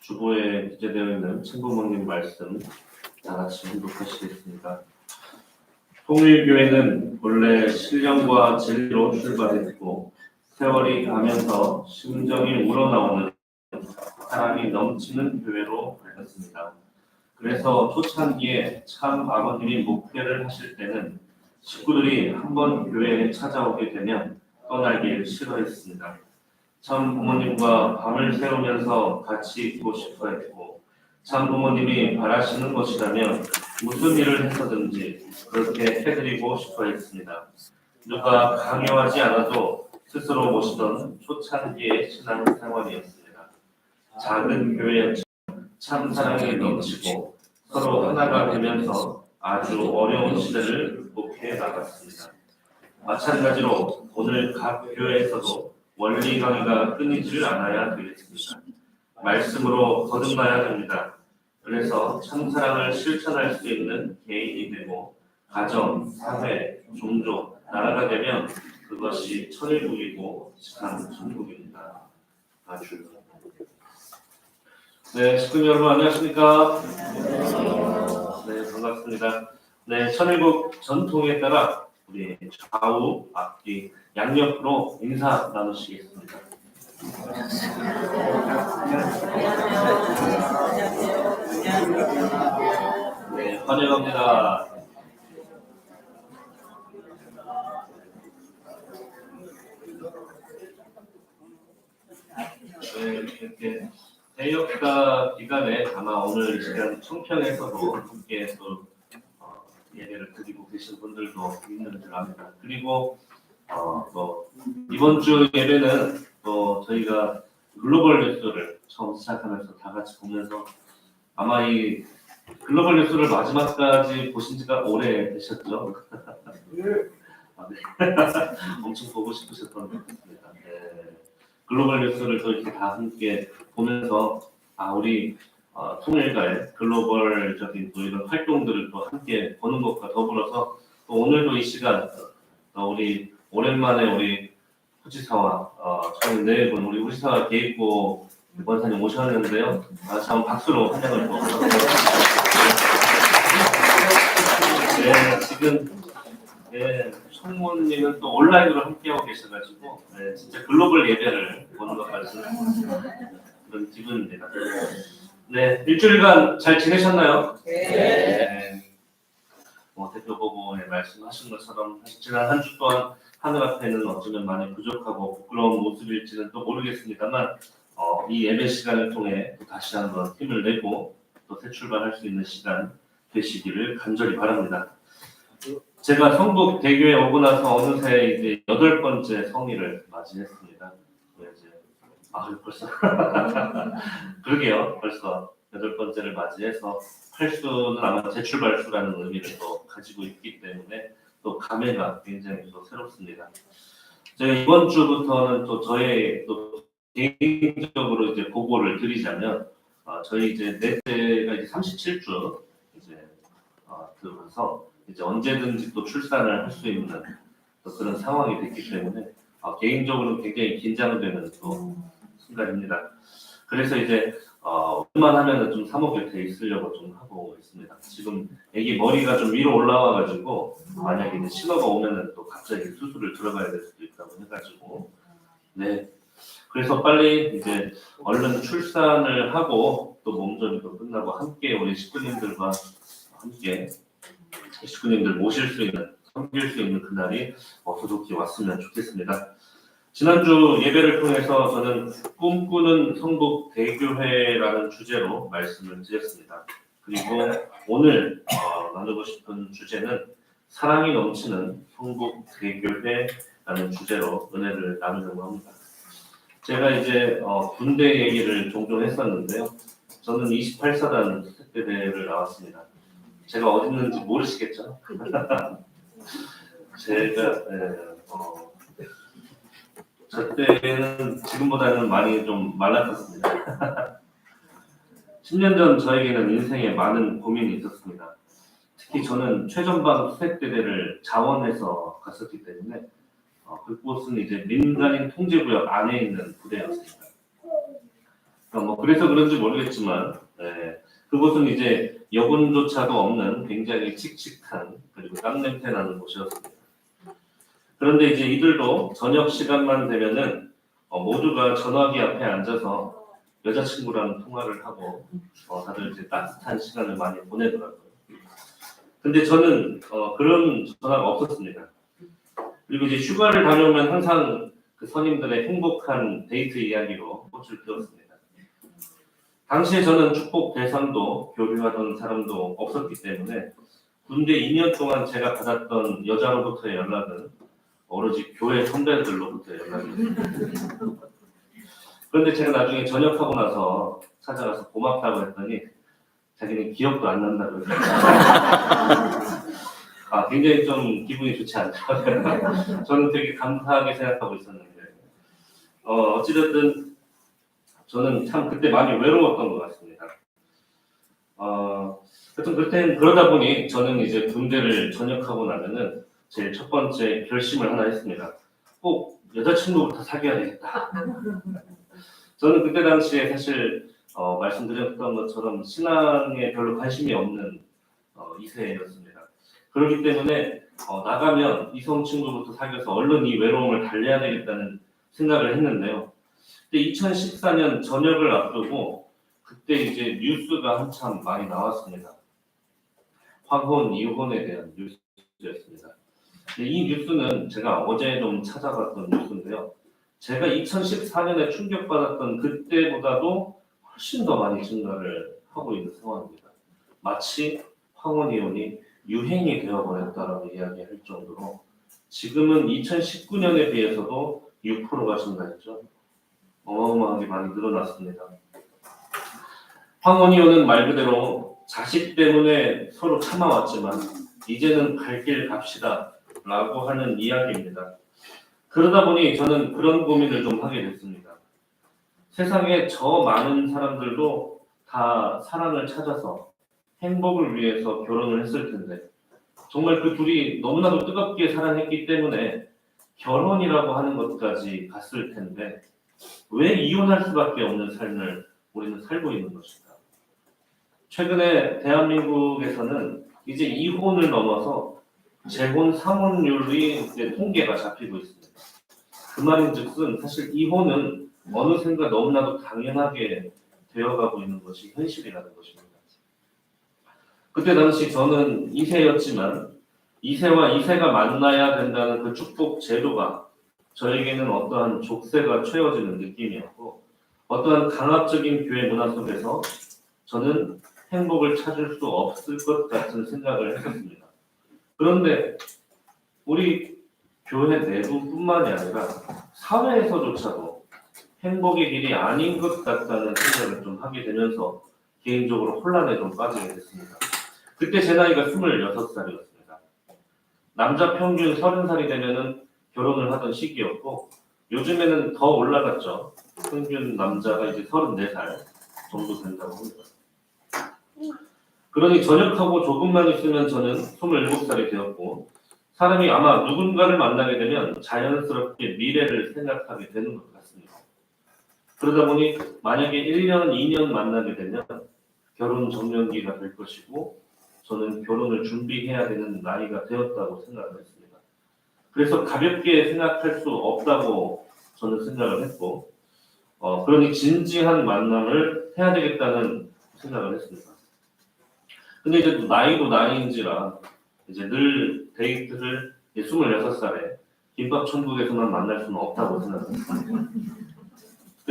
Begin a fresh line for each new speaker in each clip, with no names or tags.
주보에 기재되어 있는 친부모님 말씀 다 같이 봉독하시겠습니다. 통일교회는 본래 신령과 진리로 출발했고 세월이 가면서 심정이 우러나오는 사랑이 넘치는 교회로 밝았습니다. 그래서 초창기에 참 아버님이 목회를 하실 때는 식구들이 한번 교회에 찾아오게 되면 떠나길 싫어했습니다. 참 부모님과 밤을 새우면서 같이 있고 싶어 했고, 참 부모님이 바라시는 것이라면 무슨 일을 해서든지 그렇게 해드리고 싶어 했습니다. 누가 강요하지 않아도 스스로 모시던 초창기의 신앙 생활이었습니다. 작은 교회였지만 참 사랑이 넘치고 서로 하나가 되면서 아주 어려운 시대를 극복해 나갔습니다. 마찬가지로 오늘 각 교회에서도 원리 강의가 끊이질 않아야 되겠습니다. 말씀으로 거듭나야 합니다. 그래서 참사랑을 실천할 수 있는 개인이 되고 가정, 사회, 종족, 나라가 되면 그것이 천일국이고 참 천국입니다. 아주. 네, 식구 여러분 안녕하십니까? 네, 반갑습니다. 네, 천일국 전통에 따라 우리 좌우, 앞뒤, 양옆으로 인사 나누시겠습니다. 네, 환영합니다. 네, 이렇게 대역사 기간에 아마 오늘 이 시간 청평에서도 함께 또 예배를 드리고 계신 분들도 있는 줄 압니다. 그리고 또 이번 주 예배는 또 저희가 글로벌 뉴스를 처음 시작하면서 다 같이 보면서 아마 이 글로벌 뉴스를 마지막까지 보신 지가 오래 되셨죠? 아, 네. 엄청 보고 싶으셨던 것 같습니다. 네. 글로벌 뉴스를 또 이렇게 다 함께 보면서 우리 통일가의 글로벌적인 또 이런 활동들을 또 함께 보는 것과 더불어서 또 오늘도 이 시간 우리 오랜만에 우리 후지사와 저희 네 분 우리 후지사 계획부 원사님 오셨는데요. 참 박수로 환영을 또 네, 지금 네, 총무님은 또 온라인으로 함께하고 계셔가지고 네, 진짜 글로벌 예배를 보는 것 같은 그런 기분입니다. 네, 일주일간 잘 지내셨나요? 네. 대표 보고 말씀하신 것처럼 지난 한 주 동안 하늘 앞에는 어쩌면 많이 부족하고 부끄러운 모습일지는 또 모르겠습니다만 이 예배 시간을 통해 또 다시 한번 힘을 내고 또 새 출발할 수 있는 시간 되시기를 간절히 바랍니다. 제가 성북 대교에 오고 나서 어느새 이제 8번째 성일을 맞이했습니다. 이제 벌써 그러게요. 벌써 8번째를 맞이해서 8수는 아마 재출발수라는 의미를 또 가지고 있기 때문에 또 감회가 굉장히 또 새롭습니다. 제가 이번 주부터는 또 저의 또 개인적으로 이제 보고를 드리자면 저희 이제 넷째가 이제 37주 이제 들어서 이제 언제든지 또 출산을 할 수 있는 또 그런 상황이 됐기 때문에 개인적으로 굉장히 긴장되는 또 순간입니다. 그래서 이제 웬만하면은 좀 사모곁에 있으려고 좀 하고 있습니다. 지금 애기 머리가 좀 위로 올라와가지고 만약에 이제 신호가 오면은 또 갑자기 수술을 들어가야 될 수도 있다고 해가지고 네. 그래서 빨리 이제 얼른 출산을 하고 또 몸조리도 끝나고 함께 우리 식구님들과 함께 식구님들 모실 수 있는 섬길 수 있는 그날이 어서좋게 왔으면 좋겠습니다. 지난주 예배를 통해서 저는 꿈꾸는 성북 대교회라는 주제로 말씀을 드렸습니다. 그리고 오늘 나누고 싶은 주제는 사랑이 넘치는 성북 대교회라는 주제로 은혜를 나누려고 합니다. 제가 이제 군대 얘기를 종종 했었는데요. 저는 28사단 특대대를 나왔습니다. 제가 어디 있는지 모르시겠죠? 제가 저 때는 지금보다는 많이 좀 말랐었습니다. 10년 전 저에게는 인생에 많은 고민이 있었습니다. 특히 저는 최전방 수색대대를 자원해서 갔었기 때문에 그곳은 이제 민간인 통제구역 안에 있는 부대였습니다. 뭐 그래서 그런지 모르겠지만 그곳은 이제 여군조차도 없는 굉장히 칙칙한 그리고 땀 냄새 나는 곳이었습니다. 그런데 이제 이들도 저녁 시간만 되면은 모두가 전화기 앞에 앉아서 여자친구랑 통화를 하고 다들 이제 따뜻한 시간을 많이 보내더라고요. 근데 저는 그런 전화가 없었습니다. 그리고 이제 휴가를 다녀오면 항상 그 선임들의 행복한 데이트 이야기로 꽃을 피웠습니다. 당시에 저는 축복 대상도 교류하던 사람도 없었기 때문에 군대 2년 동안 제가 받았던 여자로부터의 연락은 오로지 교회 선배들로부터의 연락이었습니다. 그런데 제가 나중에 전역하고 나서 찾아가서 고맙다고 했더니 자기는 기억도 안 난다고 했어요. 굉장히 좀 기분이 좋지 않죠. 저는 되게 감사하게 생각하고 있었는데 어찌됐든 저는 참 그때 많이 외로웠던 것 같습니다. 하여튼 그때 그러다 보니 저는 이제 군대를 전역하고 나면은 제 첫 번째 결심을 하나 했습니다. 꼭 여자친구부터 사귀어야 되겠다. 저는 그때 당시에 사실 말씀드렸던 것처럼 신앙에 별로 관심이 없는 2세였습니다. 그렇기 때문에 나가면 이성 친구부터 사귀어서 얼른 이 외로움을 달래야 되겠다는 생각을 했는데요. 근데 2014년 전역을 앞두고 그때 이제 뉴스가 한참 많이 나왔습니다. 황혼, 이혼에 대한 뉴스였습니다. 이 뉴스는 제가 어제 좀 찾아봤던 뉴스인데요. 제가 2014년에 충격받았던 그때보다도 훨씬 더 많이 증가를 하고 있는 상황입니다. 마치 황혼 이혼이 유행이 되어버렸다라고 이야기할 정도로 지금은 2019년에 비해서도 6%가 증가했죠. 어마어마하게 많이 늘어났습니다. 황혼 이혼은 말 그대로 자식 때문에 서로 참아왔지만 이제는 갈 길 갑시다 라고 하는 이야기입니다. 그러다 보니 저는 그런 고민을 좀 하게 됐습니다. 세상에 저 많은 사람들도 다 사랑을 찾아서 행복을 위해서 결혼을 했을 텐데 정말 그 둘이 너무나도 뜨겁게 사랑했기 때문에 결혼이라고 하는 것까지 갔을 텐데 왜 이혼할 수밖에 없는 삶을 우리는 살고 있는 것일까? 최근에 대한민국에서는 이제 이혼을 넘어서 재혼 상혼율이 이제 통계가 잡히고 있습니다. 그 말인즉슨 사실 이혼은 어느샌가 너무나도 당연하게 되어가고 있는 것이 현실이라는 것입니다. 그때 당시 저는 2세였지만 2세와 2세가 만나야 된다는 그 축복 제도가 저에게는 어떠한 족쇄가 채워지는 느낌이었고 어떠한 강압적인 교회 문화 속에서 저는 행복을 찾을 수 없을 것 같은 생각을 했었습니다. 그런데 우리 교회 내부뿐만이 아니라 사회에서조차도 행복의 길이 아닌 것 같다는 생각을 좀 하게 되면서 개인적으로 혼란에 좀 빠지게 됐습니다. 그때 제 나이가 26살이었습니다. 남자 평균 30살이 되면은 결혼을 하던 시기였고 요즘에는 더 올라갔죠. 평균 남자가 이제 34살 정도 된다고 합니다. 그러니 전역하고 조금만 있으면 저는 27살이 되었고 사람이 아마 누군가를 만나게 되면 자연스럽게 미래를 생각하게 되는 것 같습니다. 그러다 보니 만약에 1년, 2년 만나게 되면 결혼 정년기가 될 것이고 저는 결혼을 준비해야 되는 나이가 되었다고 생각을 했습니다. 그래서 가볍게 생각할 수 없다고 저는 생각을 했고 그러니 진지한 만남을 해야 되겠다는 생각을 했습니다. 근데 이제 나이도 나이인지라 이제 늘 데이트를 26살에 김밥천국에서만 만날 수는 없다고 생각합니다.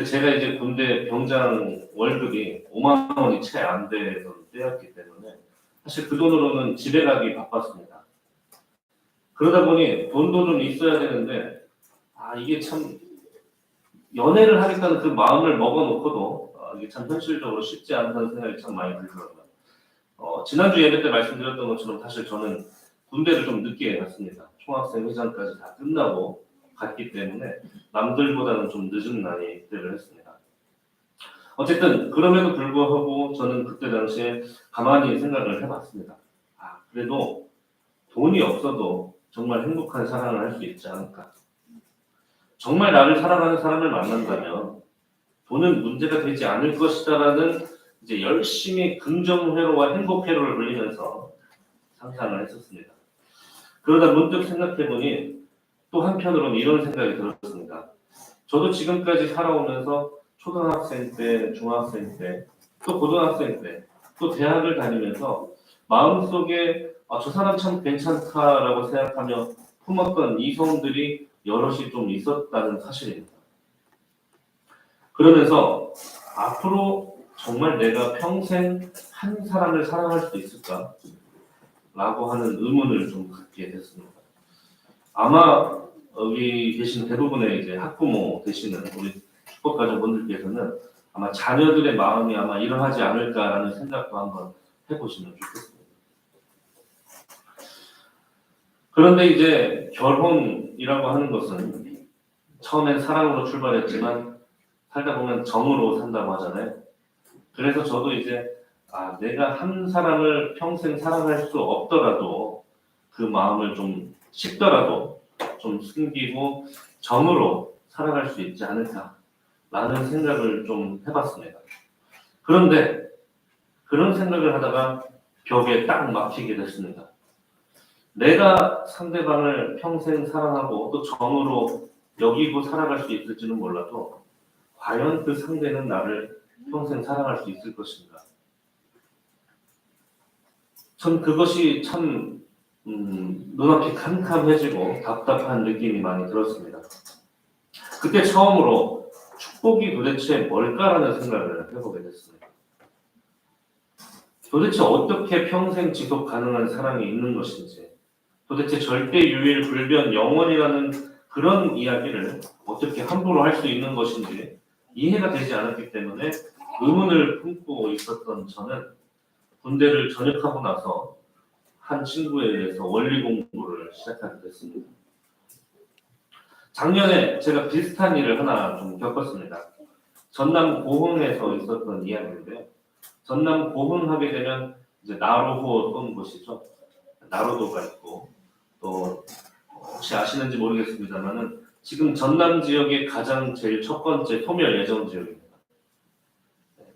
제가 이제 군대 병장 월급이 5만 원이 채 안 되던 때였기 때문에 사실 그 돈으로는 집에 가기 바빴습니다. 그러다 보니 돈도 좀 있어야 되는데 이게 참 연애를 하겠다는 그 마음을 먹어놓고도 이게 참 현실적으로 쉽지 않다는 생각이 참 많이 들더라고요. 지난주 예배 때 말씀드렸던 것처럼 사실 저는 군대를 좀 늦게 갔습니다. 총학생 회장까지 다 끝나고 갔기 때문에 남들보다는 좀 늦은 나이대를 했습니다. 어쨌든 그럼에도 불구하고 저는 그때 당시에 가만히 생각을 해봤습니다. 그래도 돈이 없어도 정말 행복한 사랑을 할 수 있지 않을까. 정말 나를 사랑하는 사람을 만난다면 돈은 문제가 되지 않을 것이다라는 이제 열심히 긍정회로와 행복회로를 돌리면서 상상을 했었습니다. 그러다 문득 생각해보니 또 한편으로는 이런 생각이 들었습니다. 저도 지금까지 살아오면서 초등학생 때, 중학생 때, 또 고등학생 때, 또 대학을 다니면서 마음속에 저 사람 참 괜찮다라고 생각하며 품었던 이성들이 여럿이 좀 있었다는 사실입니다. 그러면서 앞으로 정말 내가 평생 한 사람을 사랑할 수 있을까? 라고 하는 의문을 좀 갖게 됐습니다. 아마 여기 계신 대부분의 이제 학부모 되시는 우리 축복가족분들께서는 아마 자녀들의 마음이 아마 이러하지 않을까라는 생각도 한번 해보시면 좋겠습니다. 그런데 이제 결혼이라고 하는 것은 처음엔 사랑으로 출발했지만 살다 보면 정으로 산다고 하잖아요. 그래서 저도 이제 내가 한 사람을 평생 사랑할 수 없더라도 그 마음을 좀 식더라도 좀 숨기고 정으로 살아갈 수 있지 않을까라는 생각을 좀 해봤습니다. 그런데 그런 생각을 하다가 벽에 딱 막히게 됐습니다. 내가 상대방을 평생 사랑하고 또 정으로 여기고 살아갈 수 있을지는 몰라도 과연 그 상대는 나를 평생 사랑할 수 있을 것인가? 전 그것이 참 눈앞이 캄캄해지고 답답한 느낌이 많이 들었습니다. 그때 처음으로 축복이 도대체 뭘까라는 생각을 해보게 됐습니다. 도대체 어떻게 평생 지속 가능한 사랑이 있는 것인지, 도대체 절대 유일 불변 영원이라는 그런 이야기를 어떻게 함부로 할 수 있는 것인지 이해가 되지 않았기 때문에 의문을 품고 있었던 저는 군대를 전역하고 나서 한 친구에 의해서 원리 공부를 시작하게 됐습니다. 작년에 제가 비슷한 일을 하나 좀 겪었습니다. 전남 고흥에서 있었던 이야기인데요. 전남 고흥 하게 되면 이제 나로호 쏜 곳이죠. 나로도가 있고 또 혹시 아시는지 모르겠습니다만은 지금 전남 지역의 가장 제일 첫 번째 소멸 예정 지역입니다.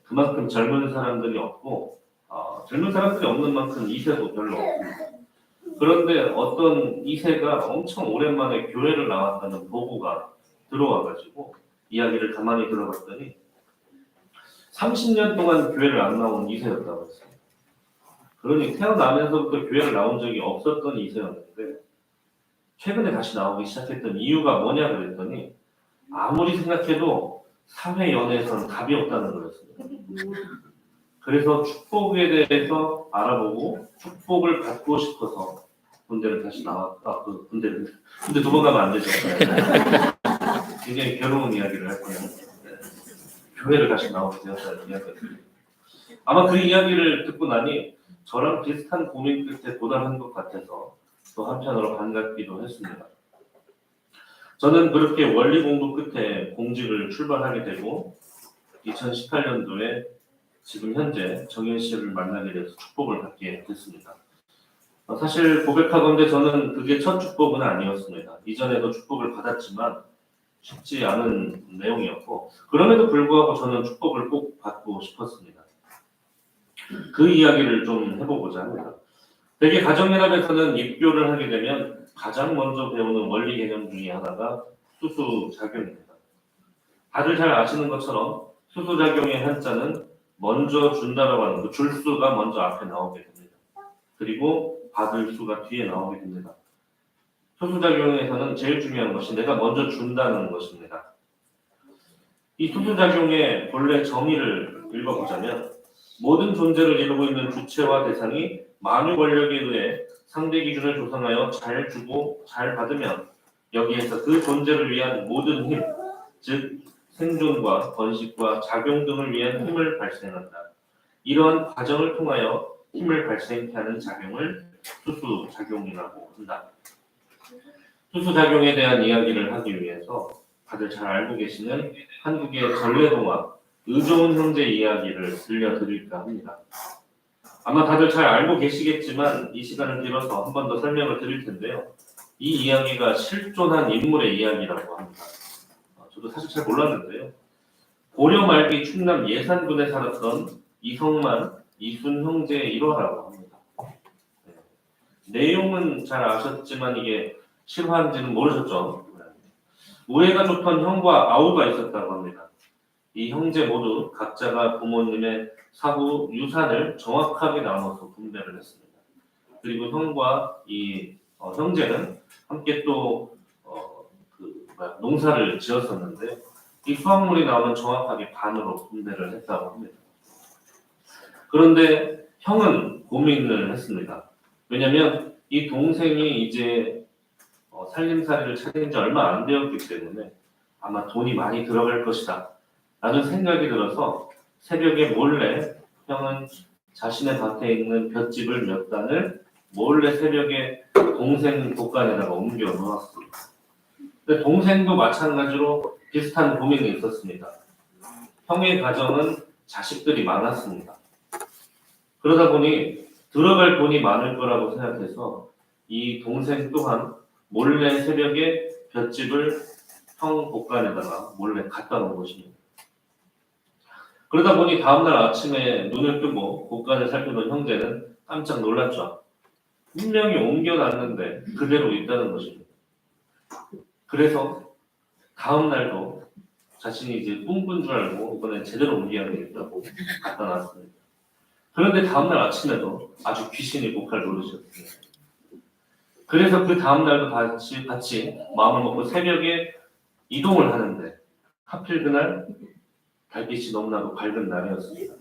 그만큼 젊은 사람들이 없고 젊은 사람들이 없는 만큼 2세도 별로 없습니다. 그런데 어떤 2세가 엄청 오랜만에 교회를 나왔다는 보고가 들어와가지고 이야기를 가만히 들어봤더니 30년 동안 교회를 안 나온 2세였다고 했어요. 그러니 태어나면서부터 교회를 나온 적이 없었던 2세였는데 최근에 다시 나오기 시작했던 이유가 뭐냐 그랬더니 아무리 생각해도 사회 연애에서는 답이 없다는 거였습니다. 그래서 축복에 대해서 알아보고 축복을 받고 싶어서 군대를 다시 나왔다. 군대 두 번 가면 안 되죠. 굉장히 괴로운 이야기를 할 거예요. 교회를 다시 나오게 되었다는 이야기입니다. 아마 그 이야기를 듣고 나니 저랑 비슷한 고민 끝에 도달한 것 같아서 또 한편으로 반갑기도 했습니다. 저는 그렇게 원리 공부 끝에 공직을 출발하게 되고 2018년도에 지금 현재 정현 씨를 만나게 돼서 축복을 받게 됐습니다. 사실 고백하건대 저는 그게 첫 축복은 아니었습니다. 이전에도 축복을 받았지만 쉽지 않은 내용이었고 그럼에도 불구하고 저는 축복을 꼭 받고 싶었습니다. 그 이야기를 좀 해보고자 합니다. 대개 가정연합에서는 입교를 하게 되면 가장 먼저 배우는 원리 개념 중에 하나가 수수작용입니다. 다들 잘 아시는 것처럼 수수작용의 한자는 먼저 준다라고 하는 그 줄수가 먼저 앞에 나오게 됩니다. 그리고 받을 수가 뒤에 나오게 됩니다. 수수작용에서는 제일 중요한 것이 내가 먼저 준다는 것입니다. 이 수수작용의 본래 정의를 읽어보자면 모든 존재를 이루고 있는 주체와 대상이 만유 권력에 의해 상대 기준을 조성하여 잘 주고 잘 받으면 여기에서 그 존재를 위한 모든 힘, 즉 생존과 번식과 작용 등을 위한 힘을 발생한다. 이러한 과정을 통하여 힘을 발생케 하는 작용을 수수작용이라고 한다. 수수작용에 대한 이야기를 하기 위해서 다들 잘 알고 계시는 한국의 전래동화 의좋은 형제 이야기를 들려드릴까 합니다. 아마 다들 잘 알고 계시겠지만 이 시간을 빌어서 한 번 더 설명을 드릴 텐데요. 이 이야기가 실존한 인물의 이야기라고 합니다. 저도 사실 잘 몰랐는데요. 고려 말기 충남 예산군에 살았던 이성만, 이순 형제의 일화라고 합니다. 네. 내용은 잘 아셨지만 이게 실화인지는 모르셨죠? 네. 우애가 좋던 형과 아우가 있었다고 합니다. 이 형제 모두 각자가 부모님의 사후 유산을 정확하게 나눠서 분배를 했습니다. 그리고 형과 이 형제는 함께 또 농사를 지었었는데 이 수확물이 나오면 정확하게 반으로 분배를 했다고 합니다. 그런데 형은 고민을 했습니다. 왜냐하면 이 동생이 이제 살림살이를 차린 지 얼마 안 되었기 때문에 아마 돈이 많이 들어갈 것이다 라는 생각이 들어서 새벽에 몰래 형은 자신의 밭에 있는 볏짚을 몇 단을 몰래 새벽에 동생 곳간에다가 옮겨 놓았습니다. 근데 동생도 마찬가지로 비슷한 고민이 있었습니다. 형의 가정은 자식들이 많았습니다. 그러다 보니 들어갈 돈이 많을 거라고 생각해서 이 동생 또한 몰래 새벽에 볏짚을 형 곳간에다가 몰래 갖다 놓은 것입니다. 그러다 보니 다음날 아침에 눈을 뜨고 곳간을 살펴본 형제는 깜짝 놀랐죠. 분명히 옮겨놨는데 그대로 있다는 것입니다. 그래서 다음날도 자신이 이제 꿈꾼 줄 알고 이번엔 제대로 옮겨야겠다고 갖다 놨습니다. 그런데 다음날 아침에도 아주 귀신이 목할 노릇이었습니다. 그래서 그 다음날도 같이 마음을 먹고 새벽에 이동을 하는데 하필 그날 달빛이 너무나도 밝은 날이었습니다.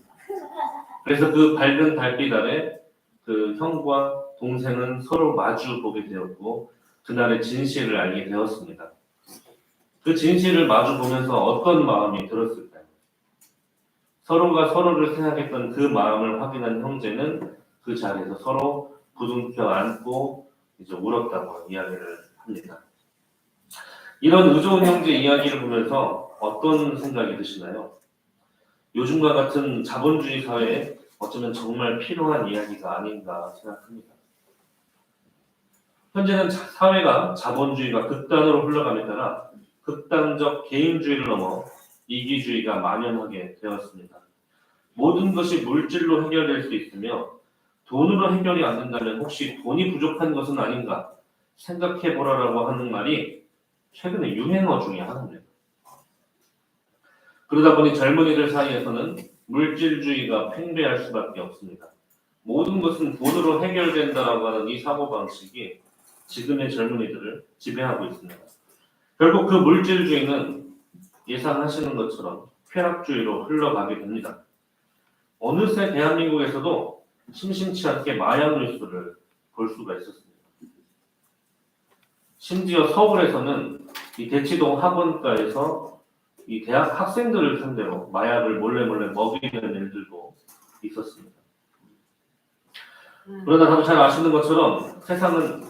그래서 그 밝은 달빛 아래 그 형과 동생은 서로 마주 보게 되었고 그날의 진실을 알게 되었습니다. 그 진실을 마주 보면서 어떤 마음이 들었을까요? 서로가 서로를 생각했던 그 마음을 확인한 형제는 그 자리에서 서로 부둥켜 안고 이제 울었다고 이야기를 합니다. 이런 의좋은 형제 이야기를 보면서 어떤 생각이 드시나요? 요즘과 같은 자본주의 사회에 어쩌면 정말 필요한 이야기가 아닌가 생각합니다. 현재는 사회가 자본주의가 극단으로 흘러감에 따라 극단적 개인주의를 넘어 이기주의가 만연하게 되었습니다. 모든 것이 물질로 해결될 수 있으며 돈으로 해결이 안 된다면 혹시 돈이 부족한 것은 아닌가 생각해 보라라고 하는 말이 최근에 유행어 중에 하나입니다. 그러다 보니 젊은이들 사이에서는 물질주의가 팽배할 수밖에 없습니다. 모든 것은 돈으로 해결된다라고 하는 이 사고방식이 지금의 젊은이들을 지배하고 있습니다. 결국 그 물질주의는 예상하시는 것처럼 쾌락주의로 흘러가게 됩니다. 어느새 대한민국에서도 심심치 않게 마약 뉴스를 볼 수가 있었습니다. 심지어 서울에서는 이 대치동 학원가에서 이 대학 학생들을 상대로 마약을 몰래 먹이는 일들도 있었습니다. 그러나 다들 잘 아시는 것처럼 세상은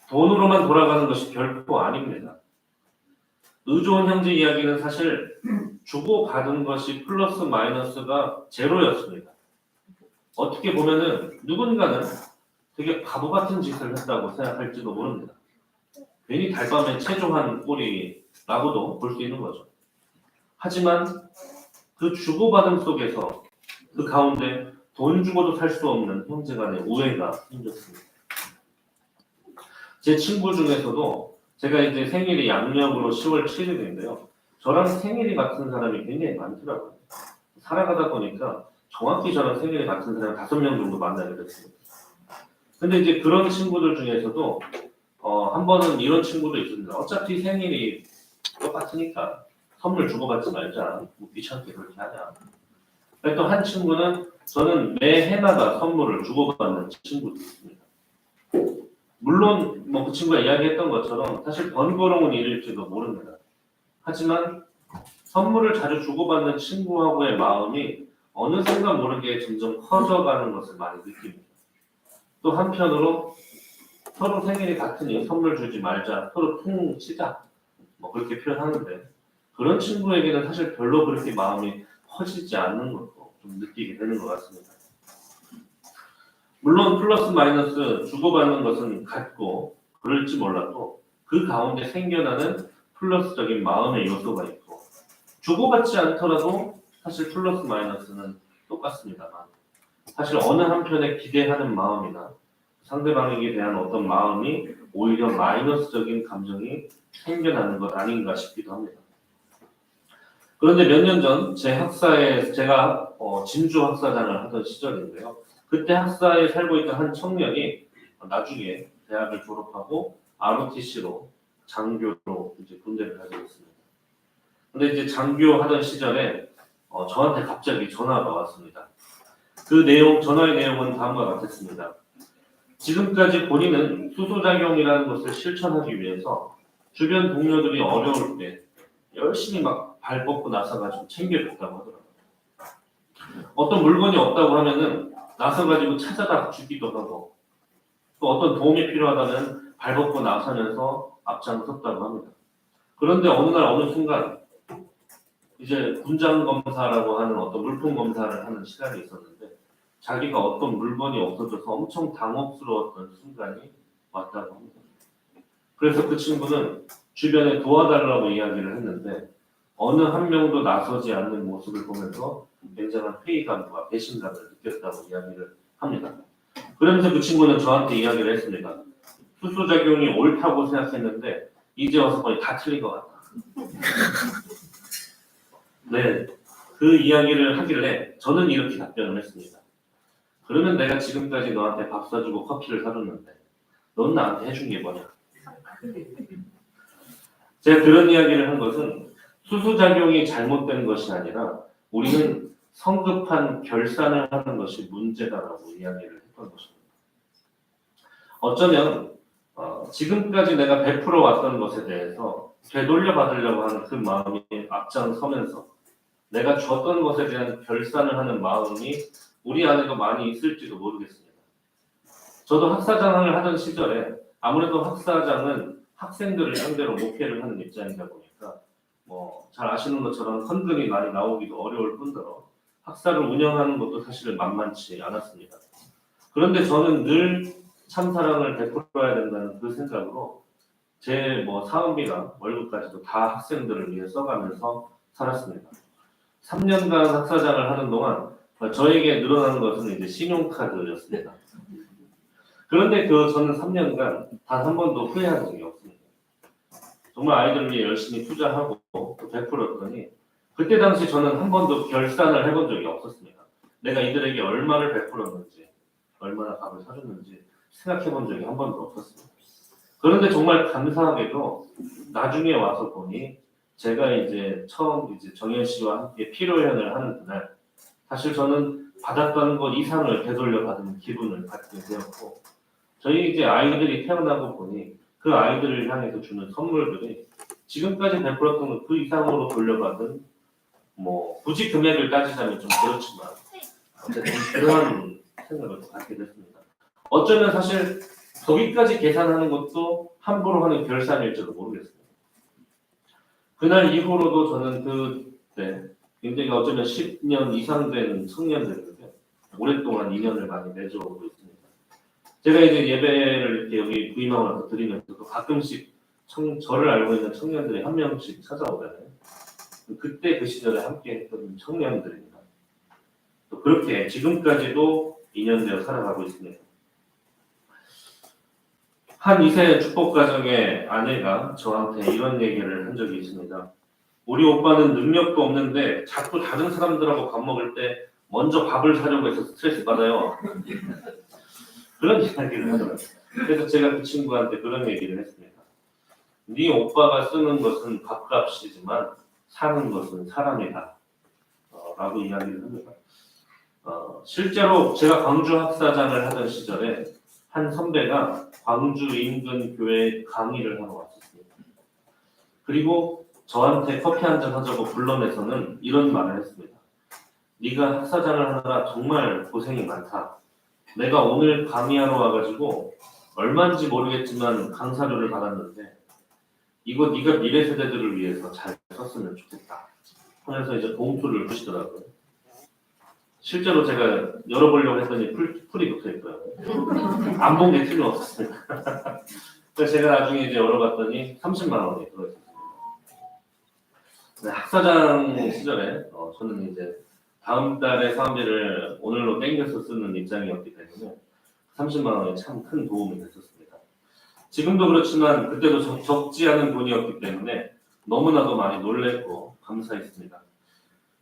돈으로만 돌아가는 것이 결코 아닙니다. 의좋은 형제 이야기는 사실 주고받은 것이 플러스 마이너스가 제로였습니다. 어떻게 보면은 누군가는 되게 바보 같은 짓을 했다고 생각할지도 모릅니다. 괜히 달밤에 체조한 꼴이라고도 볼 수 있는 거죠. 하지만 그 주고받음 속에서 그 가운데 돈 주고도 살 수 없는 형제 간의 우애가 생겼습니다. 제 친구 중에서도 제가 이제 생일이 양력으로 10월 7일인데요. 저랑 생일이 같은 사람이 굉장히 많더라고요. 살아가다 보니까 정확히 저랑 생일이 같은 사람 5명 정도 만나게 됐습니다. 근데 이제 그런 친구들 중에서도 한 번은 이런 친구도 있습니다. 어차피 생일이 똑같으니까 선물 주고받지 말자. 뭐 귀찮게 그렇게 하냐. 또 한 친구는 저는 매해마다 선물을 주고받는 친구도 있습니다. 물론 뭐 그 친구가 이야기했던 것처럼 사실 번거로운 일일지도 모릅니다. 하지만 선물을 자주 주고받는 친구하고의 마음이 어느샌가 모르게 점점 커져가는 것을 많이 느낍니다. 또 한편으로 서로 생일이 같으니 선물 주지 말자, 서로 퉁 치자 뭐 그렇게 표현하는데 그런 친구에게는 사실 별로 그렇게 마음이 커지지 않는 것도 좀 느끼게 되는 것 같습니다. 물론 플러스 마이너스 주고받는 것은 같고 그럴지 몰라도 그 가운데 생겨나는 플러스적인 마음의 요소가 있고 주고받지 않더라도 사실 플러스 마이너스는 똑같습니다만 사실 어느 한편에 기대하는 마음이나 상대방에게 대한 어떤 마음이 오히려 마이너스적인 감정이 생겨나는 것 아닌가 싶기도 합니다. 그런데 몇 년 전 제 학사에 제가 진주 학사장을 하던 시절인데요. 그때 학사에 살고 있던 한 청년이 나중에 대학을 졸업하고 ROTC로 장교로 이제 군대를 가지고 있습니다. 근데 이제 장교하던 시절에 저한테 갑자기 전화가 왔습니다. 그 전화의 내용은 다음과 같았습니다. 지금까지 본인은 수소작용이라는 것을 실천하기 위해서 주변 동료들이 어려울 때 열심히 막 발 뻗고 나서가지고 챙겨줬다고 하더라고요. 어떤 물건이 없다고 하면은 나서가지고 찾아다 주기도 하고 또 어떤 도움이 필요하다면 발 뻗고 나서면서 앞장섰다고 합니다. 그런데 어느 날 어느 순간 이제 군장 검사라고 하는 어떤 물품 검사를 하는 시간이 있었는데 자기가 어떤 물건이 없어져서 엄청 당혹스러웠던 순간이 왔다고 합니다. 그래서 그 친구는 주변에 도와달라고 이야기를 했는데 어느 한 명도 나서지 않는 모습을 보면서 굉장한 회의감과 배신감을 느꼈다고 이야기를 합니다. 그러면서 그 친구는 저한테 이야기를 했습니다. 수소작용이 옳다고 생각했는데 이제 와서 거의 다 틀린 것 같다. 네, 그 이야기를 하길래 저는 이렇게 답변을 했습니다. 그러면 내가 지금까지 너한테 밥 사주고 커피를 사줬는데 넌 나한테 해준 게 뭐냐? 제가 그런 이야기를 한 것은 수소작용이 잘못된 것이 아니라 우리는 성급한 결산을 하는 것이 문제다라고 이야기를 했던 것입니다. 어쩌면 지금까지 내가 베풀어 왔던 것에 대해서 되돌려 받으려고 하는 그 마음이 앞장서면서 내가 줬던 것에 대한 결산을 하는 마음이 우리 안에도 많이 있을지도 모르겠습니다. 저도 학사장을 하던 시절에 아무래도 학사장은 학생들을 상대로 목회를 하는 입장이다 보니까 잘 아시는 것처럼 헌금이 많이 나오기도 어려울 뿐더러 학사를 운영하는 것도 사실 만만치 않았습니다. 그런데 저는 늘 참사랑을 베풀어야 된다는 그 생각으로 제 사원비나 월급까지도 다 학생들을 위해 써가면서 살았습니다. 3년간 학사장을 하는 동안 저에게 늘어난 것은 이제 신용카드였습니다. 그런데 저는 3년간 단 한 번도 후회한 적이 없습니다. 정말 아이들을 위해 열심히 투자하고 또 베풀었더니 그때 당시 저는 한 번도 결산을 해본 적이 없었습니다. 내가 이들에게 얼마를 베풀었는지 얼마나 밥을 사줬는지 생각해 본 적이 한 번도 없었습니다. 그런데 정말 감사하게도 나중에 와서 보니 제가 이제 처음 정현 씨와 함께 피로연을 하는 그날 사실 저는 받았던 것 이상을 되돌려 받은 기분을 갖게 되었고 저희 이제 아이들이 태어나고 보니 그 아이들을 향해서 주는 선물들이 지금까지 베풀었던 그 이상으로 돌려받은 굳이 금액을 따지자면 좀 그렇지만 어쨌든 그런 생각을 갖게 됐습니다. 어쩌면 사실 거기까지 계산하는 것도 함부로 하는 결산일지도 모르겠습니다. 그날 이후로도 저는 그때 굉장히 어쩌면 10년 이상 된 청년들인데 오랫동안 인연을 많이 맺어오고 있습니다. 제가 이제 예배를 이렇게 여기 부임하고 나서 드리면서 가끔씩 저를 알고 있는 청년들이 한 명씩 찾아오잖아요. 그때 그 시절에 함께 했던 청년들입니다. 또 그렇게 지금까지도 인연되어 살아가고 있습니다. 한 2세 축복가정의 아내가 저한테 이런 얘기를 한 적이 있습니다. 우리 오빠는 능력도 없는데 자꾸 다른 사람들하고 밥 먹을 때 먼저 밥을 사려고 해서 스트레스 받아요. 그런 이야기를 하더라고요. 그래서 제가 그 친구한테 그런 얘기를 했습니다. 네 오빠가 쓰는 것은 밥값이지만 사는 것은 사람이다. 라고 이야기를 합니다. 실제로 제가 광주 학사장을 하던 시절에 한 선배가 광주 인근 교회에 강의를 하러 왔었습니다. 그리고 저한테 커피 한잔 하자고 불러내서는 이런 말을 했습니다. 네가 학사장을 하느라 정말 고생이 많다. 내가 오늘 강의하러 와가지고 얼마인지 모르겠지만 강사료를 받았는데 이거 네가 미래 세대들을 위해서 잘 썼으면 좋겠다 하면서 이제 봉투를 주시더라고요. 실제로 제가 열어보려고 했더니 풀이 붙어있더라고요. 안 본 게 틀림없었습니다. 그래서 제가 나중에 이제 열어봤더니 30만 원이 들어있었습니다. 네, 학사장 시절에 저는 이제 다음 달에 사업비를 오늘로 땡겨서 쓰는 입장이었기 때문에 30만 원이 참 큰 도움이 됐었습니다. 지금도 그렇지만 그때도 적지 않은 돈이었기 때문에 너무나도 많이 놀랬고 감사했습니다.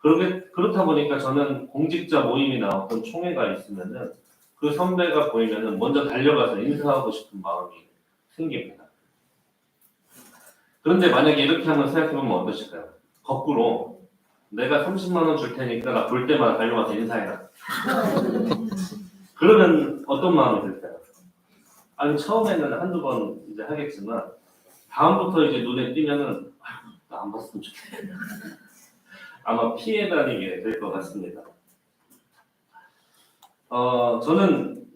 그렇다 보니까 저는 공직자 모임이나 어떤 총회가 있으면은 그 선배가 보이면은 먼저 달려가서 인사하고 싶은 마음이 생깁니다. 그런데 만약에 이렇게 한번 생각해보면 어떠실까요? 거꾸로 내가 30만 원 줄 테니까 나 볼 때마다 달려와서 인사해라. 그러면 어떤 마음이 들까요? 아니 처음에는 한두 번 이제 하겠지만 다음부터 이제 눈에 띄면은 나 안 봤으면 좋겠다. 아마 피해 다니게 될 것 같습니다. 저는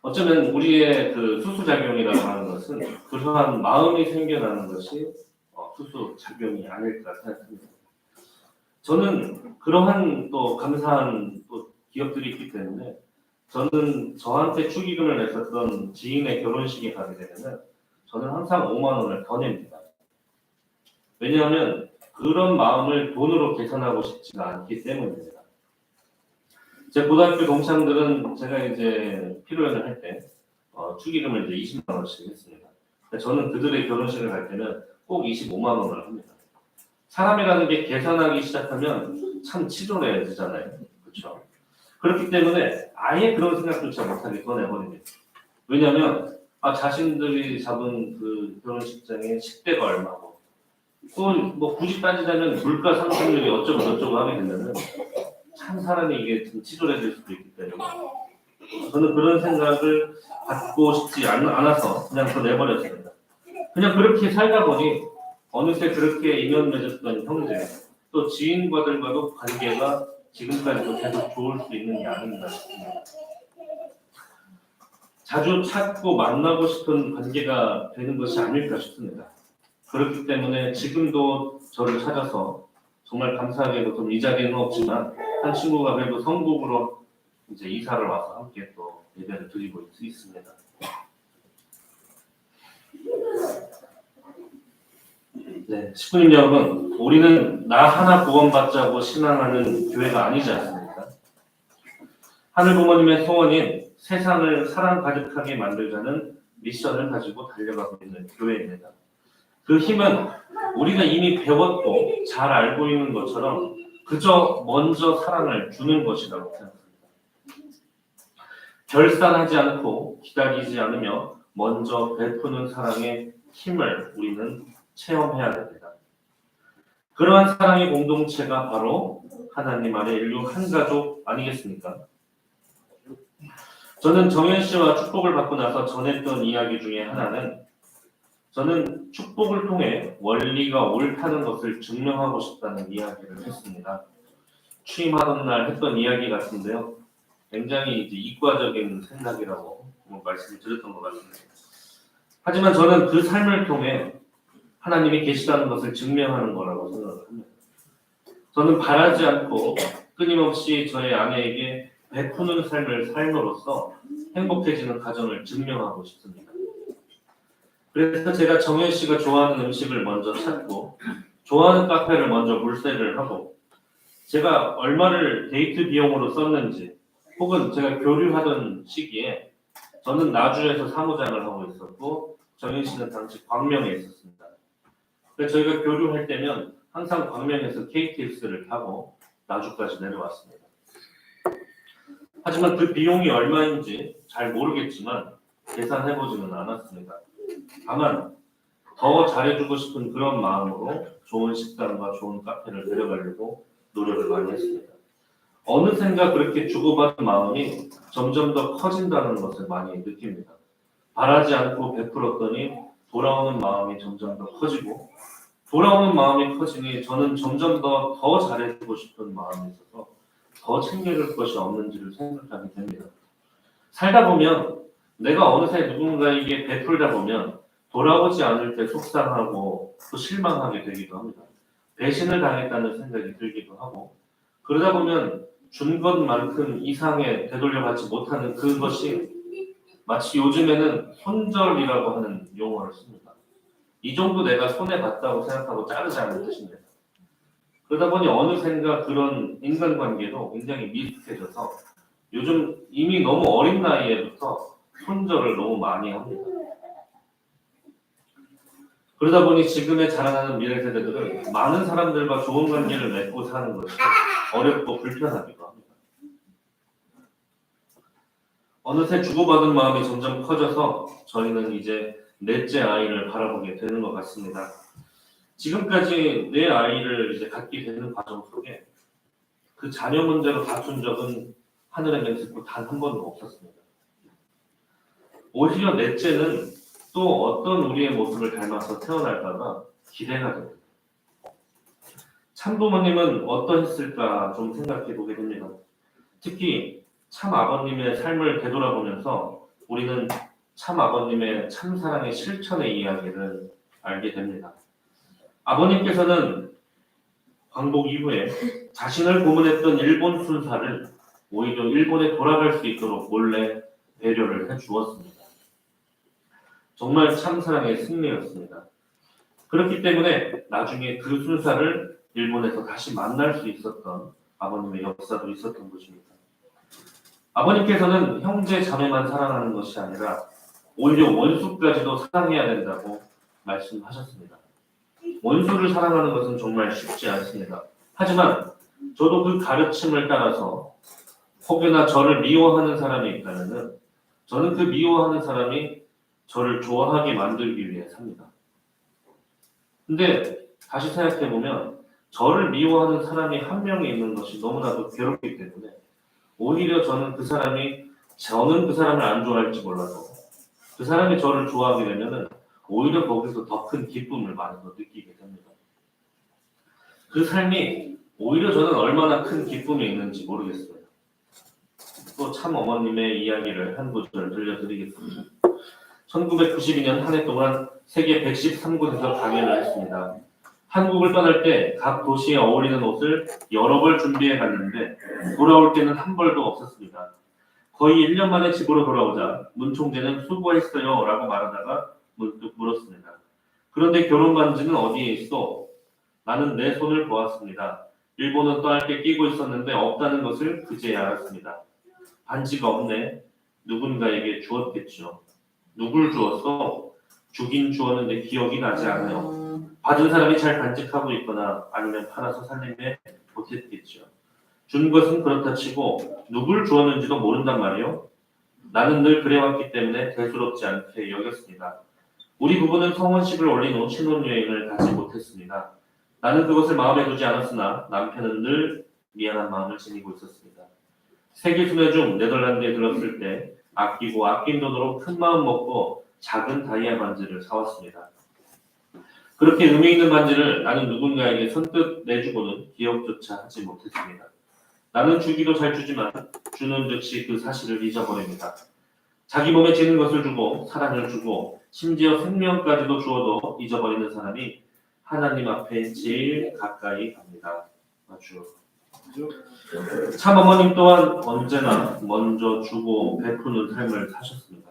어쩌면 우리의 그 수수작용이라고 하는 것은 그러한 마음이 생겨나는 것이 수수작용이 아닐까 생각합니다. 저는 그러한 또 감사한 또 기억들이 있기 때문에 저는 저한테 축의금을 냈었던 지인의 결혼식에 가게 되면 저는 항상 5만 원을 더 냅니다. 왜냐하면 그런 마음을 돈으로 계산하고 싶지가 않기 때문입니다. 제 고등학교 동창들은 제가 이제 피로연을 할 때 축의금을 이제 20만 원씩 했습니다. 저는 그들의 결혼식을 갈 때는 꼭 25만 원을 합니다. 사람이라는 게 계산하기 시작하면 참 치졸해지잖아요. 그렇죠? 그렇기 때문에 아예 그런 생각조차 못하게 꺼내버립니다. 왜냐하면 자신들이 잡은 그 결혼식장의 식대가 얼마고 또 뭐 굳이 따지자면 물가 상승률이 어쩌고 저쩌고 하게 되면은 참 사람이 이게 좀 치졸해질 수도 있기 때문에 저는 그런 생각을 갖고 싶지 않아서 그냥 더 내버렸습니다. 그냥 그렇게 살다 보니 어느새 그렇게 인연 맺었던 형제 또 지인과들과도 관계가 지금까지도 계속 좋을 수 있는 게 아닌가 싶습니다. 자주 찾고 만나고 싶은 관계가 되는 것이 아닐까 싶습니다. 그렇기 때문에 지금도 저를 찾아서 정말 감사하게도 좀 이 자리는 없지만 한 친구가 그래도 성북으로 이제 이사를 와서 함께 또 예배를 드리고 있습니다. 네, 식구님 여러분, 우리는 나 하나 구원받자고 신앙하는 교회가 아니지 않습니까? 하늘 부모님의 소원인 세상을 사랑 가득하게 만들자는 미션을 가지고 달려가고 있는 교회입니다. 그 힘은 우리가 이미 배웠고 잘 알고 있는 것처럼 그저 먼저 사랑을 주는 것이라고 생각합니다. 결산하지 않고 기다리지 않으며 먼저 베푸는 사랑의 힘을 우리는 체험해야 됩니다. 그러한 사랑의 공동체가 바로 하나님 아래 인류 한 가족 아니겠습니까? 저는 정현 씨와 축복을 받고 나서 전했던 이야기 중에 하나는 저는 축복을 통해 원리가 옳다는 것을 증명하고 싶다는 이야기를 했습니다. 취임하던 날 했던 이야기 같은데요. 굉장히 이제 이과적인 생각이라고 말씀을 드렸던 것 같습니다. 하지만 저는 그 삶을 통해 하나님이 계시다는 것을 증명하는 거라고 생각합니다. 저는 바라지 않고 끊임없이 저의 아내에게 베푸는 삶을 삶으로써 행복해지는 가정을 증명하고 싶습니다. 그래서 제가 정현 씨가 좋아하는 음식을 먼저 찾고 좋아하는 카페를 먼저 물색을 하고 제가 얼마를 데이트 비용으로 썼는지 혹은 제가 교류하던 시기에 저는 나주에서 사무장을 하고 있었고 정현 씨는 당시 광명에 있었습니다. 그래서 저희가 교류할 때면 항상 광명에서 KTX를 타고 나주까지 내려왔습니다. 하지만 그 비용이 얼마인지 잘 모르겠지만 계산해보지는 않았습니다. 다만 더 잘해주고 싶은 그런 마음으로 좋은 식당과 좋은 카페를 데려가려고 노력을 많이 했습니다. 어느샌가 그렇게 주고받은 마음이 점점 더 커진다는 것을 많이 느낍니다. 바라지 않고 베풀었더니 돌아오는 마음이 점점 더 커지고 돌아오는 마음이 커지니 저는 점점 더 잘해주고 싶은 마음이 있어서 더 챙겨줄 것이 없는지를 생각하게 됩니다. 살다 보면 내가 어느새 누군가에게 베풀다 보면 돌아오지 않을 때 속상하고 또 실망하게 되기도 합니다. 배신을 당했다는 생각이 들기도 하고 그러다 보면 준 것만큼 이상의 되돌려받지 못하는 그것이 마치 요즘에는 손절이라고 하는 용어를 씁니다. 이 정도 내가 손해봤다고 생각하고 자르지 않는 뜻입니다. 그러다 보니 어느샌가 그런 인간관계도 굉장히 미숙해져서 요즘 이미 너무 어린 나이에부터 손절을 너무 많이 합니다. 그러다 보니 지금의 자라나는 미래 세대들은 많은 사람들과 좋은 관계를 맺고 사는 것이 어렵고 불편하기도 합니다. 어느새 주고받은 마음이 점점 커져서 저희는 이제 넷째 아이를 바라보게 되는 것 같습니다. 지금까지 내 아이를 이제 갖게 되는 과정 속에 그 자녀 문제로 다툰 적은 하늘의 맹세코 단 한 번도 없었습니다. 오히려 넷째는 또 어떤 우리의 모습을 닮아서 태어날까가 기대가 됩니다. 참부모님은 어떠했을까 좀 생각해 보게 됩니다. 특히 참 아버님의 삶을 되돌아보면서 우리는 참 아버님의 참 사랑의 실천의 이야기를 알게 됩니다. 아버님께서는 광복 이후에 자신을 고문했던 일본 순사를 오히려 일본에 돌아갈 수 있도록 몰래 배려를 해주었습니다. 정말 참사랑의 승리였습니다. 그렇기 때문에 나중에 그 순사를 일본에서 다시 만날 수 있었던 아버님의 역사도 있었던 것입니다. 아버님께서는 형제 자매만 사랑하는 것이 아니라 오히려 원수까지도 사랑해야 된다고 말씀하셨습니다. 원수를 사랑하는 것은 정말 쉽지 않습니다. 하지만 저도 그 가르침을 따라서 혹여나 저를 미워하는 사람이 있다면 저는 그 미워하는 사람이 저를 좋아하게 만들기 위해 삽니다. 근데 다시 생각해보면 저를 미워하는 사람이 한 명이 있는 것이 너무나도 괴롭기 때문에 오히려 저는 그 사람을 안 좋아할지 몰라도 그 사람이 저를 좋아하게 되면은 오히려 거기서 더 큰 기쁨을 많이 더 느끼게 됩니다. 그 삶이 오히려 저는 얼마나 큰 기쁨이 있는지 모르겠어요. 또 참 어머님의 이야기를 한 구절 들려드리겠습니다. 1992년 한 해 동안 세계 113곳에서 강연을 했습니다. 한국을 떠날 때 각 도시에 어울리는 옷을 여러 벌 준비해 갔는데 돌아올 때는 한 벌도 없었습니다. 거의 1년 만에 집으로 돌아오자 문 총재는 수고했어요 라고 말하다가 문득 물었습니다. 그런데 결혼 반지는 어디에 있어? 나는 내 손을 보았습니다. 일본은 떠날 게 끼고 있었는데 없다는 것을 그제야 알았습니다. 반지가 없네. 누군가에게 주었겠죠. 누굴 주었어? 주긴 주었는데 기억이 나지 않아요. 받은 사람이 잘 간직하고 있거나 아니면 팔아서 살림에 못했겠죠. 준 것은 그렇다 치고 누굴 주었는지도 모른단 말이에요. 나는 늘 그래왔기 때문에 대수롭지 않게 여겼습니다. 우리 부부는 성혼식을 올린 후 신혼여행을 가지 못했습니다. 나는 그것을 마음에 두지 않았으나 남편은 늘 미안한 마음을 지니고 있었습니다. 세계 순회 중 네덜란드에 들었을 때 아끼고 아낀 돈으로 큰 마음 먹고 작은 다이아 반지를 사왔습니다. 그렇게 의미 있는 반지를 나는 누군가에게 선뜻 내주고는 기억조차 하지 못했습니다. 나는 주기도 잘 주지만 주는 즉시 그 사실을 잊어버립니다. 자기 몸에 지는 것을 주고 사랑을 주고 심지어 생명까지도 주어도 잊어버리는 사람이 하나님 앞에 제일 가까이 갑니다. 맞죠? 참 어머님 또한 언제나 먼저 주고 베푸는 삶을 사셨습니다.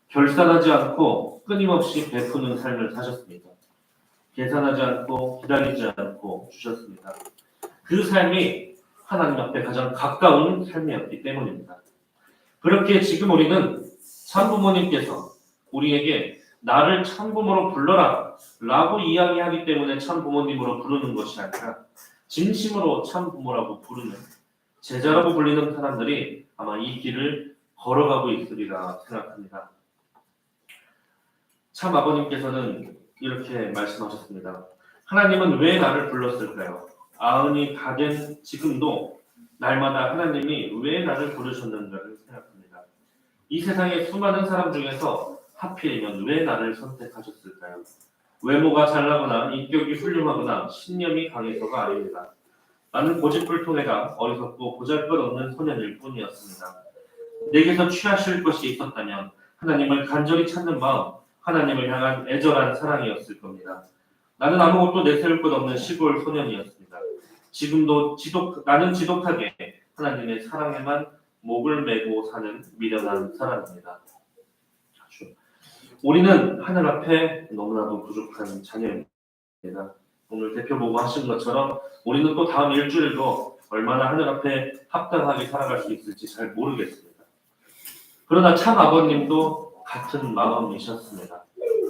결산하지 않고 끊임없이 베푸는 삶을 사셨습니다. 계산하지 않고 기다리지 않고 주셨습니다. 그 삶이 하나님 앞에 가장 가까운 삶이었기 때문입니다. 그렇게 지금 우리는 참부모님께서 우리에게 나를 참부모로 불러라 라고 이야기하기 때문에 참부모님으로 부르는 것이 아니라 진심으로 참부모라고 부르는 제자라고 불리는 사람들이 아마 이 길을 걸어가고 있으리라 생각합니다. 참 아버님께서는 이렇게 말씀하셨습니다. 하나님은 왜 나를 불렀을까요? 아흔이 다 된 지금도 날마다 하나님이 왜 나를 부르셨는가를 생각합니다. 이 세상의 수많은 사람 중에서 하필이면 왜 나를 선택하셨을까요? 외모가 잘나거나 인격이 훌륭하거나 신념이 강해서가 아닙니다. 나는 고집불통애가 어리석고 보잘것없는 소년일 뿐이었습니다. 내게서 취하실 것이 있었다면 하나님을 간절히 찾는 마음, 하나님을 향한 애절한 사랑이었을 겁니다. 나는 아무것도 내세울 것 없는 시골 소년이었습니다. 지금도 나는 지독하게 하나님의 사랑에만 목을 메고 사는 미련한 사람입니다. 우리는 하늘 앞에 너무나도 부족한 자녀입니다. 오늘 대표 보고 하신 것처럼 우리는 또 다음 일주일도 얼마나 하늘 앞에 합당하게 살아갈 수 있을지 잘 모르겠습니다. 그러나 참 아버님도 같은 마음이셨습니다.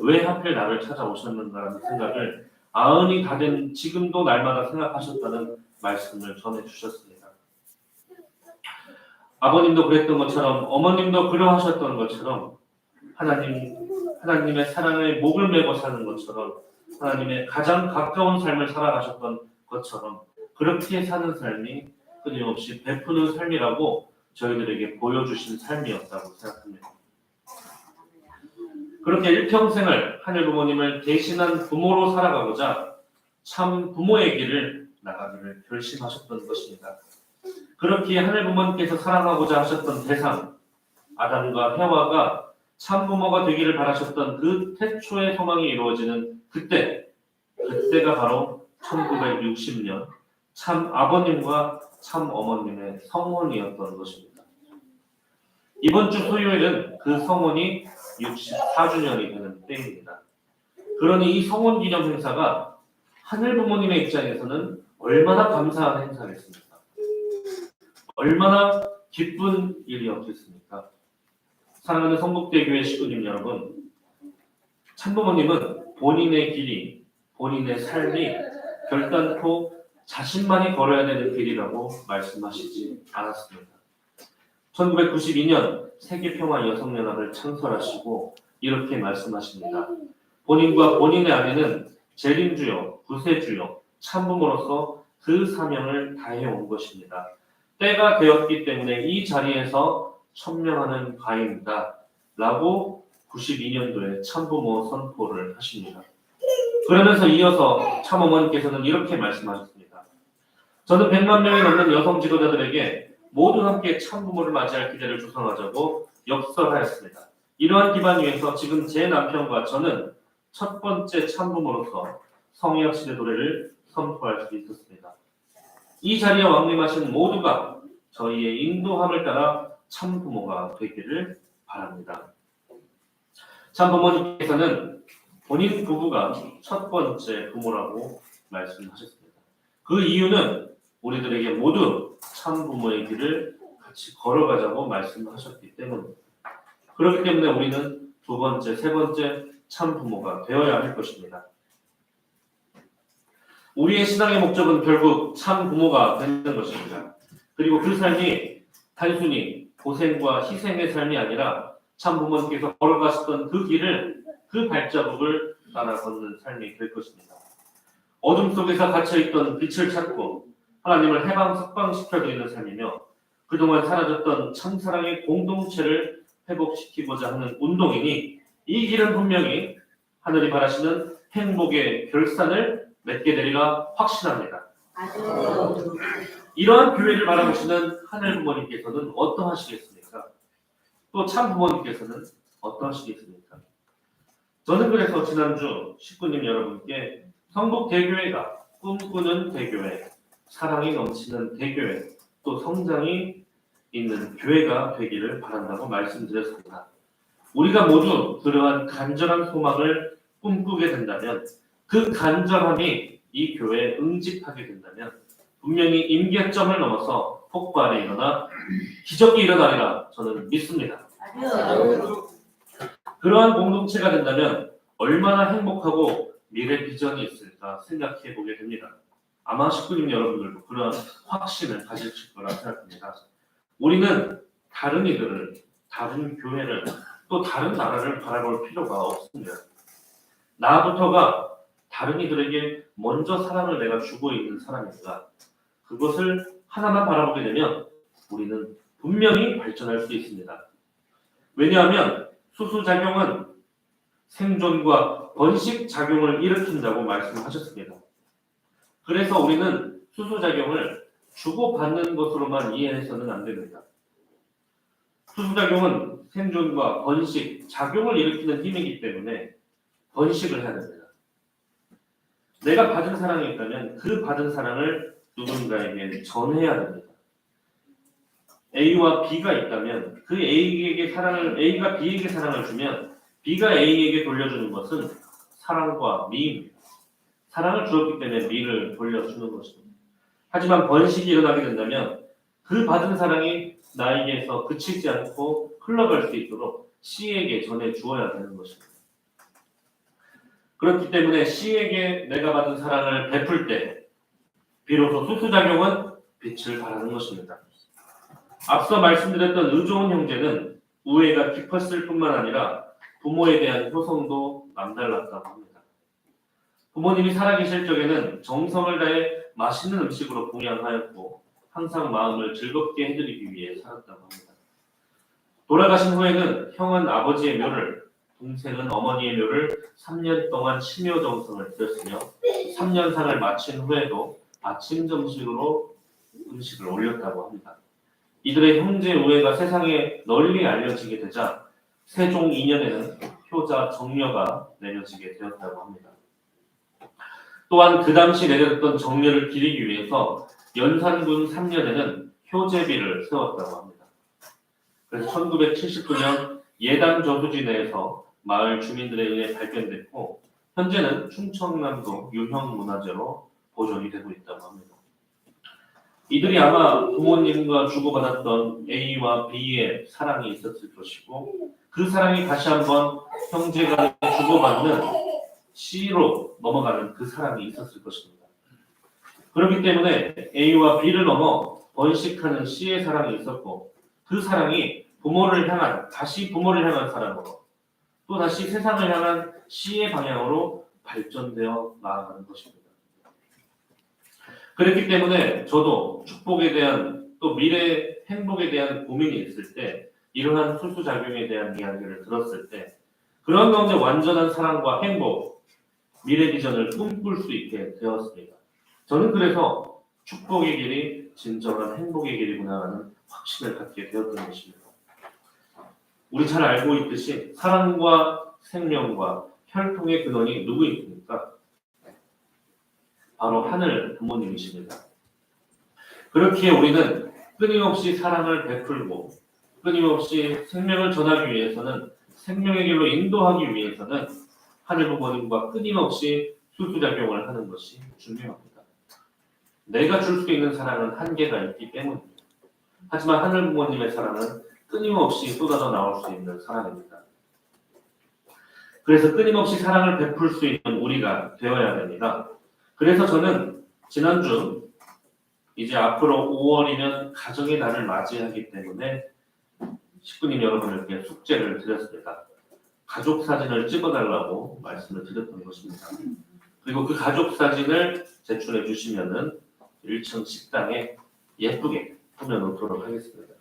왜 하필 나를 찾아오셨는가라는 생각을 아흔이 다 된 지금도 날마다 생각하셨다는 말씀을 전해주셨습니다. 아버님도 그랬던 것처럼 어머님도 그러하셨던 것처럼 하나님의 사랑에 목을 메고 사는 것처럼 하나님의 가장 가까운 삶을 살아가셨던 것처럼 그렇게 사는 삶이 끊임없이 베푸는 삶이라고 저희들에게 보여주신 삶이었다고 생각합니다. 그렇게 일평생을 하늘 부모님을 대신한 부모로 살아가고자 참 부모의 길을 나가기를 결심하셨던 것입니다. 그렇게 하늘 부모님께서 사랑하고자 하셨던 대상, 아담과 해와가 참 부모가 되기를 바라셨던 그 태초의 소망이 이루어지는 그때가 바로 1960년 참 아버님과 참 어머님의 성혼이었던 것입니다. 이번 주 토요일은 그 성혼이 64주년이 되는 때입니다. 그러니 이 성혼 기념 행사가 하늘 부모님의 입장에서는 얼마나 감사한 행사겠습니까? 얼마나 기쁜 일이었겠습니까? 사랑하는 성북대교회 식구님 여러분, 참부모님은 본인의 길이, 본인의 삶이 결단코 자신만이 걸어야 되는 길이라고 말씀하시지 않았습니다. 1992년 세계평화여성연합을 창설하시고 이렇게 말씀하십니다. 본인과 본인의 아내는 재림주여, 구세주여, 참부모로서 그 사명을 다해온 것입니다. 때가 되었기 때문에 이 자리에서 천명하는 바입니다. 라고 92년도에 참부모 선포를 하십니다. 그러면서 이어서 참어머니께서는 이렇게 말씀하셨습니다. 저는 100만 명이 넘는 여성 지도자들에게 모두 함께 참부모를 맞이할 기대를 조성하자고 역설하였습니다. 이러한 기반 위에서 지금 제 남편과 저는 첫 번째 참부모로서 성약신의 도래를 선포할 수 있었습니다. 이 자리에 왕림하신 모두가 저희의 인도함을 따라 참부모가 되기를 바랍니다. 참부모님께서는 본인 부부가 첫 번째 부모라고 말씀하셨습니다. 그 이유는 우리들에게 모두 참부모의 길을 같이 걸어가자고 말씀하셨기 때문입니다. 그렇기 때문에 우리는 두 번째, 세 번째 참부모가 되어야 할 것입니다. 우리의 신앙의 목적은 결국 참부모가 되는 것입니다. 그리고 그 삶이 단순히 고생과 희생의 삶이 아니라 참부모님께서 걸어가셨던 그 길을, 그 발자국을 따라 걷는 삶이 될 것입니다. 어둠 속에서 갇혀있던 빛을 찾고 하나님을 석방시켜드리는 삶이며 그동안 사라졌던 참사랑의 공동체를 회복시키고자 하는 운동이니 이 길은 분명히 하늘이 바라시는 행복의 결산을 맺게 되리라 확신합니다. 이러한 교회를 바라보시는 하늘 부모님께서는 어떠하시겠습니까? 또 참 부모님께서는 어떠하시겠습니까? 저는 그래서 지난주 식구님 여러분께 성북대교회가 꿈꾸는 대교회, 사랑이 넘치는 대교회, 또 성장이 있는 교회가 되기를 바란다고 말씀드렸습니다. 우리가 모두 그러한 간절한 소망을 꿈꾸게 된다면 그 간절함이 이 교회에 응집하게 된다면 분명히 임계점을 넘어서 폭발이 일어나 기적이 일어나리라 저는 믿습니다. 그러한 공동체가 된다면 얼마나 행복하고 미래 비전이 있을까 생각해 보게 됩니다. 아마 식구님 여러분들도 그런 확신을 가지실 거라 생각합니다. 우리는 다른 이들을, 다른 교회를, 또 다른 나라를 바라볼 필요가 없습니다. 나부터가 다른 이들에게 먼저 사랑을 내가 주고 있는 사람인가, 그것을 하나만 바라보게 되면 우리는 분명히 발전할 수 있습니다. 왜냐하면 수수작용은 생존과 번식작용을 일으킨다고 말씀하셨습니다. 그래서 우리는 수수작용을 주고받는 것으로만 이해해서는 안 됩니다. 수수작용은 생존과 번식, 작용을 일으키는 힘이기 때문에 번식을 해야 됩니다. 내가 받은 사랑이 있다면 그 받은 사랑을 누군가에게 전해야 됩니다. A와 B가 있다면 그 A가 B에게 사랑을 주면 B가 A에게 돌려주는 것은 사랑과 미입니다. 사랑을 주었기 때문에 미를 돌려주는 것입니다. 하지만 번식이 일어나게 된다면 그 받은 사랑이 나에게서 그치지 않고 흘러갈 수 있도록 C에게 전해 주어야 되는 것입니다. 그렇기 때문에 C에게 내가 받은 사랑을 베풀 때 비로소 수수작용은 빛을 발하는 것입니다. 앞서 말씀드렸던 의좋은 형제는 우애가 깊었을 뿐만 아니라 부모에 대한 효성도 남달랐다고 합니다. 부모님이 살아계실 적에는 정성을 다해 맛있는 음식으로 봉양하였고 항상 마음을 즐겁게 해드리기 위해 살았다고 합니다. 돌아가신 후에는 형은 아버지의 묘를, 동생은 어머니의 묘를 3년 동안 심효정성을 드렸으며 3년상을 마친 후에도 아침 점심으로 음식을 올렸다고 합니다. 이들의 형제 우애가 세상에 널리 알려지게 되자 세종 2년에는 효자 정려가 내려지게 되었다고 합니다. 또한 그 당시 내렸던 정려를 기리기 위해서 연산군 3년에는 효제비를 세웠다고 합니다. 그래서 1979년 예당 저수지 내에서 마을 주민들에 의해 발견됐고 현재는 충청남도 유형문화재로 보존이 되고 있다고 합니다. 이들이 아마 부모님과 주고받았던 A와 B의 사랑이 있었을 것이고 그 사랑이 다시 한번 형제간에 주고받는 C로 넘어가는 그 사랑이 있었을 것입니다. 그렇기 때문에 A와 B를 넘어 번식하는 C의 사랑이 있었고 그 사랑이 다시 부모를 향한 사랑으로 또 다시 세상을 향한 C의 방향으로 발전되어 나아가는 것입니다. 그렇기 때문에 저도 축복에 대한 또 미래 행복에 대한 고민이 있을 때 이러한 수수작용에 대한 이야기를 들었을 때 그런 가운데 완전한 사랑과 행복, 미래 비전을 꿈꿀 수 있게 되었습니다. 저는 그래서 축복의 길이 진정한 행복의 길이구나 하는 확신을 갖게 되었던 것입니다. 우리 잘 알고 있듯이 사랑과 생명과 혈통의 근원이 누구입니까? 바로 하늘 부모님이십니다. 그렇기에 우리는 끊임없이 사랑을 베풀고 끊임없이 생명을 전하기 위해서는 생명의 길로 인도하기 위해서는 하늘 부모님과 끊임없이 수수작용을 하는 것이 중요합니다. 내가 줄 수 있는 사랑은 한계가 있기 때문입니다. 하지만 하늘 부모님의 사랑은 끊임없이 쏟아져 나올 수 있는 사랑입니다. 그래서 끊임없이 사랑을 베풀 수 있는 우리가 되어야 됩니다. 그래서 저는 지난주 이제 앞으로 5월이면 가정의 날을 맞이하기 때문에 식구님 여러분들께 숙제를 드렸습니다. 가족 사진을 찍어달라고 말씀을 드렸던 것입니다. 그리고 그 가족 사진을 제출해 주시면은 1층 식당에 예쁘게 꾸며놓도록 하겠습니다.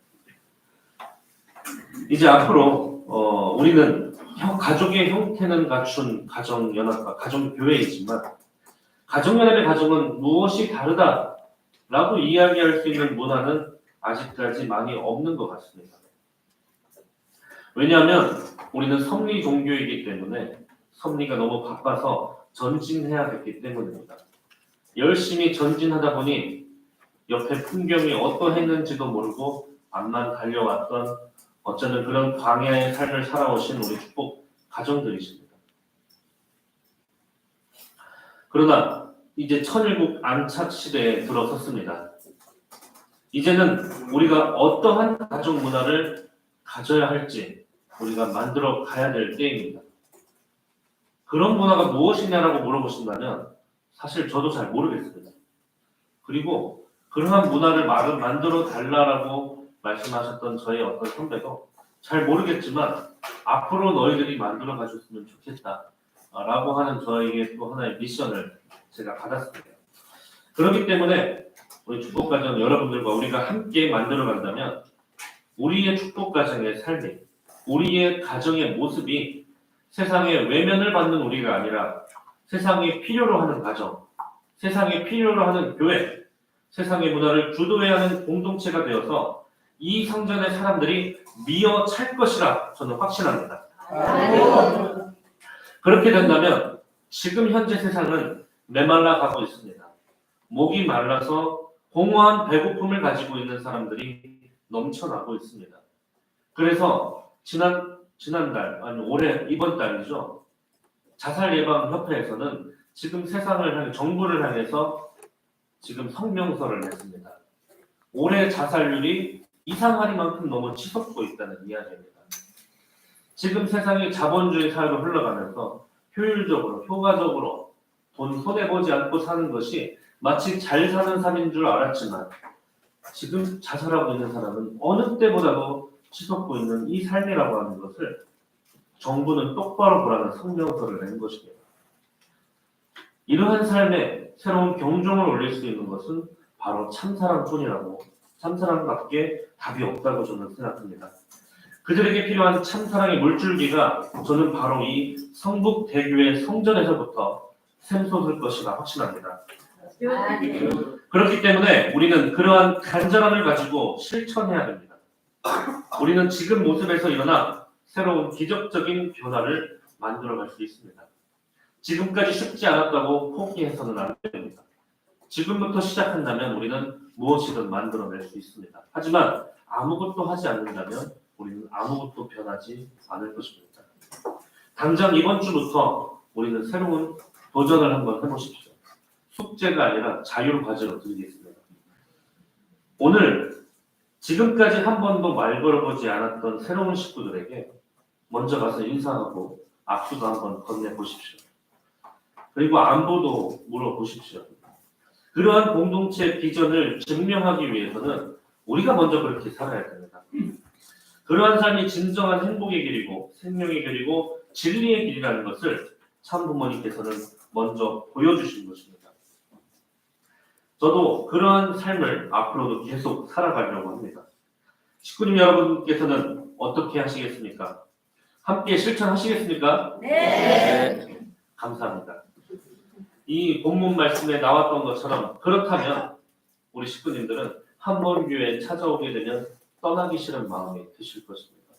이제 앞으로 우리는 가족의 형태는 갖춘 가정연합과 가정교회이지만 가정연합의 가정은 무엇이 다르다라고 이야기할 수 있는 문화는 아직까지 많이 없는 것 같습니다. 왜냐하면 우리는 섭리 종교이기 때문에 섭리가 너무 바빠서 전진해야 됐기 때문입니다. 열심히 전진하다 보니 옆에 풍경이 어떠했는지도 모르고 앞만 달려왔던 어쩌면 그런 광야의 삶을 살아오신 우리 축복 가정들이십니다. 그러나 이제 천일국 안착 시대에 들어섰습니다. 이제는 우리가 어떠한 가족 문화를 가져야 할지 우리가 만들어 가야 될 때입니다. 그런 문화가 무엇이냐라고 물어보신다면 사실 저도 잘 모르겠습니다. 그리고 그러한 문화를 만들어 달라라고 말씀하셨던 저의 어떤 선배도 잘 모르겠지만 앞으로 너희들이 만들어 가줬으면 좋겠다라고 하는 저에게 또 하나의 미션을 제가 받았습니다. 그렇기 때문에 우리 축복가정 여러분들과 우리가 함께 만들어 간다면 우리의 축복가정의 삶이 우리의 가정의 모습이 세상에 외면을 받는 우리가 아니라 세상에 필요로 하는 가정, 세상에 필요로 하는 교회, 세상의 문화를 주도해야 하는 공동체가 되어서 이 성전의 사람들이 미어 찰 것이라 저는 확신합니다. 그렇게 된다면 지금 현재 세상은 메말라 가고 있습니다. 목이 말라서 공허한 배고픔을 가지고 있는 사람들이 넘쳐나고 있습니다. 그래서 지난달 아니 올해 이번 달이죠. 자살 예방 협회에서는 지금 세상을 향해 정부를 향해서 지금 성명서를 냈습니다. 올해 자살률이 이상하리만큼 너무 치솟고 있다는 이야기입니다. 지금 세상이 자본주의 사회로 흘러가면서 효율적으로, 효과적으로 돈 손해보지 않고 사는 것이 마치 잘 사는 삶인 줄 알았지만 지금 자살하고 있는 사람은 어느 때보다도 치솟고 있는 이 삶이라고 하는 것을 정부는 똑바로 보라는 성명서를 낸 것입니다. 이러한 삶에 새로운 경종을 울릴 수 있는 것은 바로 참사랑뿐이라고, 참사랑밖에 답이 없다고 저는 생각합니다. 그들에게 필요한 참사랑의 물줄기가 저는 바로 이 성북대교의 성전에서부터 샘솟을 것이라 확신합니다. 그렇기 때문에 우리는 그러한 간절함을 가지고 실천해야 됩니다. 우리는 지금 모습에서 일어나 새로운 기적적인 변화를 만들어갈 수 있습니다. 지금까지 쉽지 않았다고 포기해서는 안 됩니다. 지금부터 시작한다면 우리는 무엇이든 만들어낼 수 있습니다. 하지만 아무것도 하지 않는다면 우리는 아무것도 변하지 않을 것입니다. 당장 이번 주부터 우리는 새로운 도전을 한번 해보십시오. 숙제가 아니라 자율과제로 드리겠습니다. 오늘 지금까지 한 번도 말 걸어보지 않았던 새로운 식구들에게 먼저 가서 인사하고 악수도 한번 건네보십시오. 그리고 안부도 물어보십시오. 그러한 공동체 비전을 증명하기 위해서는 우리가 먼저 그렇게 살아야 됩니다. 그러한 삶이 진정한 행복의 길이고 생명의 길이고 진리의 길이라는 것을 참부모님께서는 먼저 보여주신 것입니다. 저도 그러한 삶을 앞으로도 계속 살아가려고 합니다. 식구님 여러분께서는 어떻게 하시겠습니까? 함께 실천하시겠습니까?
네.
감사합니다. 이 본문 말씀에 나왔던 것처럼 그렇다면 우리 식구님들은 한 번 교회에 찾아오게 되면 떠나기 싫은 마음이 드실 것입니다.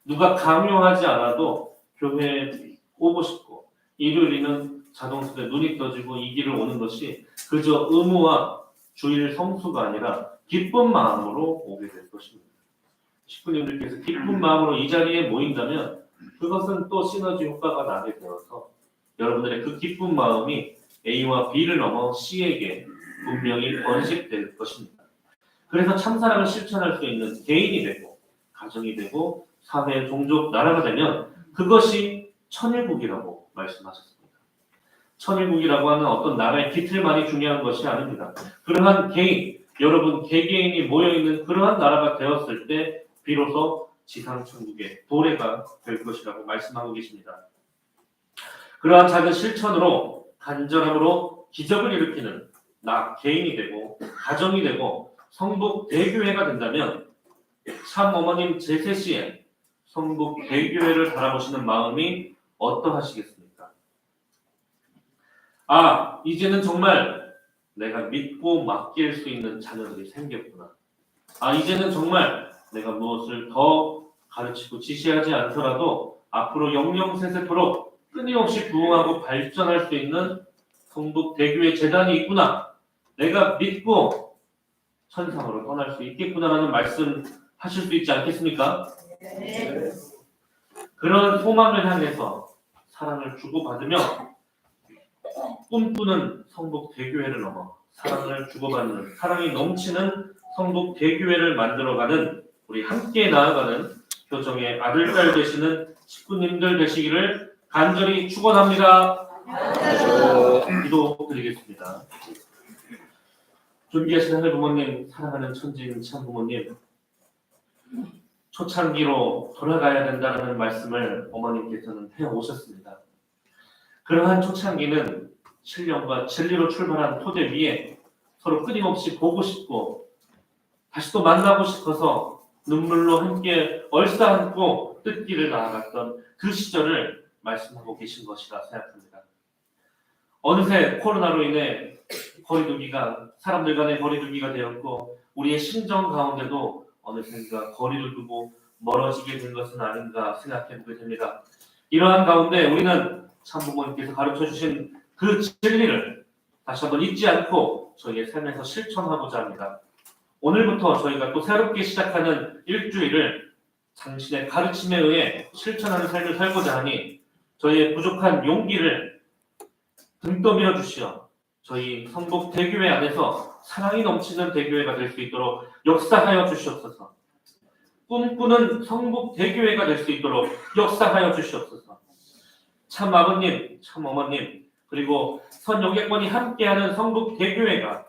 누가 강요하지 않아도 교회에 오고 싶고 일요일에는 자동차에 눈이 떠지고 이 길을 오는 것이 그저 의무와 주일 성수가 아니라 기쁜 마음으로 오게 될 것입니다. 식구님들께서 기쁜 마음으로 이 자리에 모인다면 그것은 또 시너지 효과가 나게 되어서 여러분들의 그 기쁜 마음이 A와 B를 넘어 C에게 분명히 번식될 것입니다. 그래서 참사랑을 실천할 수 있는 개인이 되고 가정이 되고 사회, 종족, 나라가 되면 그것이 천일국이라고 말씀하셨습니다. 천일국이라고 하는 어떤 나라의 기틀만이 중요한 것이 아닙니다. 그러한 개인, 여러분 개개인이 모여있는 그러한 나라가 되었을 때 비로소 지상천국의 도래가 될 것이라고 말씀하고 계십니다. 그러한 작은 실천으로 간절함으로 기적을 일으키는 나 개인이 되고 가정이 되고 성북대교회가 된다면 참 어머님 제세시에 성북대교회를 바라보시는 마음이 어떠하시겠습니까? 아, 이제는 정말 내가 믿고 맡길 수 있는 자녀들이 생겼구나. 아, 이제는 정말 내가 무엇을 더 가르치고 지시하지 않더라도 앞으로 영영세세토록 끊임없이 부흥하고 발전할 수 있는 성북대교회 재단이 있구나. 내가 믿고 천상으로 떠날 수 있겠구나라는 말씀 하실 수 있지 않겠습니까?
네.
그런 소망을 향해서 사랑을 주고받으며 꿈꾸는 성북대교회를 넘어 사랑을 주고받는 사랑이 넘치는 성북대교회를 만들어가는 우리 함께 나아가는 교정의 아들딸 되시는 식구님들 되시기를 간절히 축원합니다. 기도드리겠습니다. 존귀하신 하늘 부모님, 사랑하는 천지인 참 부모님, 초창기로 돌아가야 된다는 말씀을 어머님께서는 해오셨습니다. 그러한 초창기는 신령과 진리로 출발한 토대 위에 서로 끊임없이 보고 싶고 다시 또 만나고 싶어서 눈물로 함께 얼싸안고 뜻길을 나아갔던 그 시절을 말씀하고 계신 것이라 생각합니다. 어느새 코로나로 인해 거리두기가 사람들 간의 거리두기가 되었고 우리의 심정 가운데도 어느샌가 거리를 두고 멀어지게 된 것은 아닌가 생각해보게 됩니다. 이러한 가운데 우리는 참부모님께서 가르쳐주신 그 진리를 다시 한번 잊지 않고 저희의 삶에서 실천하고자 합니다. 오늘부터 저희가 또 새롭게 시작하는 일주일을 당신의 가르침에 의해 실천하는 삶을 살고자 하니 저희의 부족한 용기를 등 떠밀어 주시어 저희 성북 대교회 안에서 사랑이 넘치는 대교회가 될 수 있도록 역사하여 주시옵소서. 꿈꾸는 성북 대교회가 될 수 있도록 역사하여 주시옵소서. 참 아버님, 참 어머님, 그리고 선영객권이 함께하는 성북 대교회가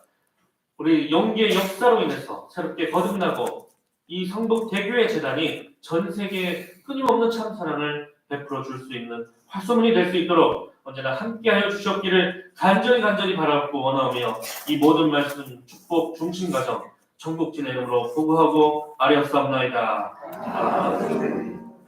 우리 영계의 역사로 인해서 새롭게 거듭나고 이 성북 대교회 재단이 전 세계에 끊임없는 참 사랑을 베풀어 줄 수 있는 활소문이 될 수 있도록 언제나 함께하여 주셨기를 간절히 바라고 원하며 이 모든 말씀, 축복, 중심 과정 전국진의 이름으로 보고하고 아뢰었사옵나이다. 아멘.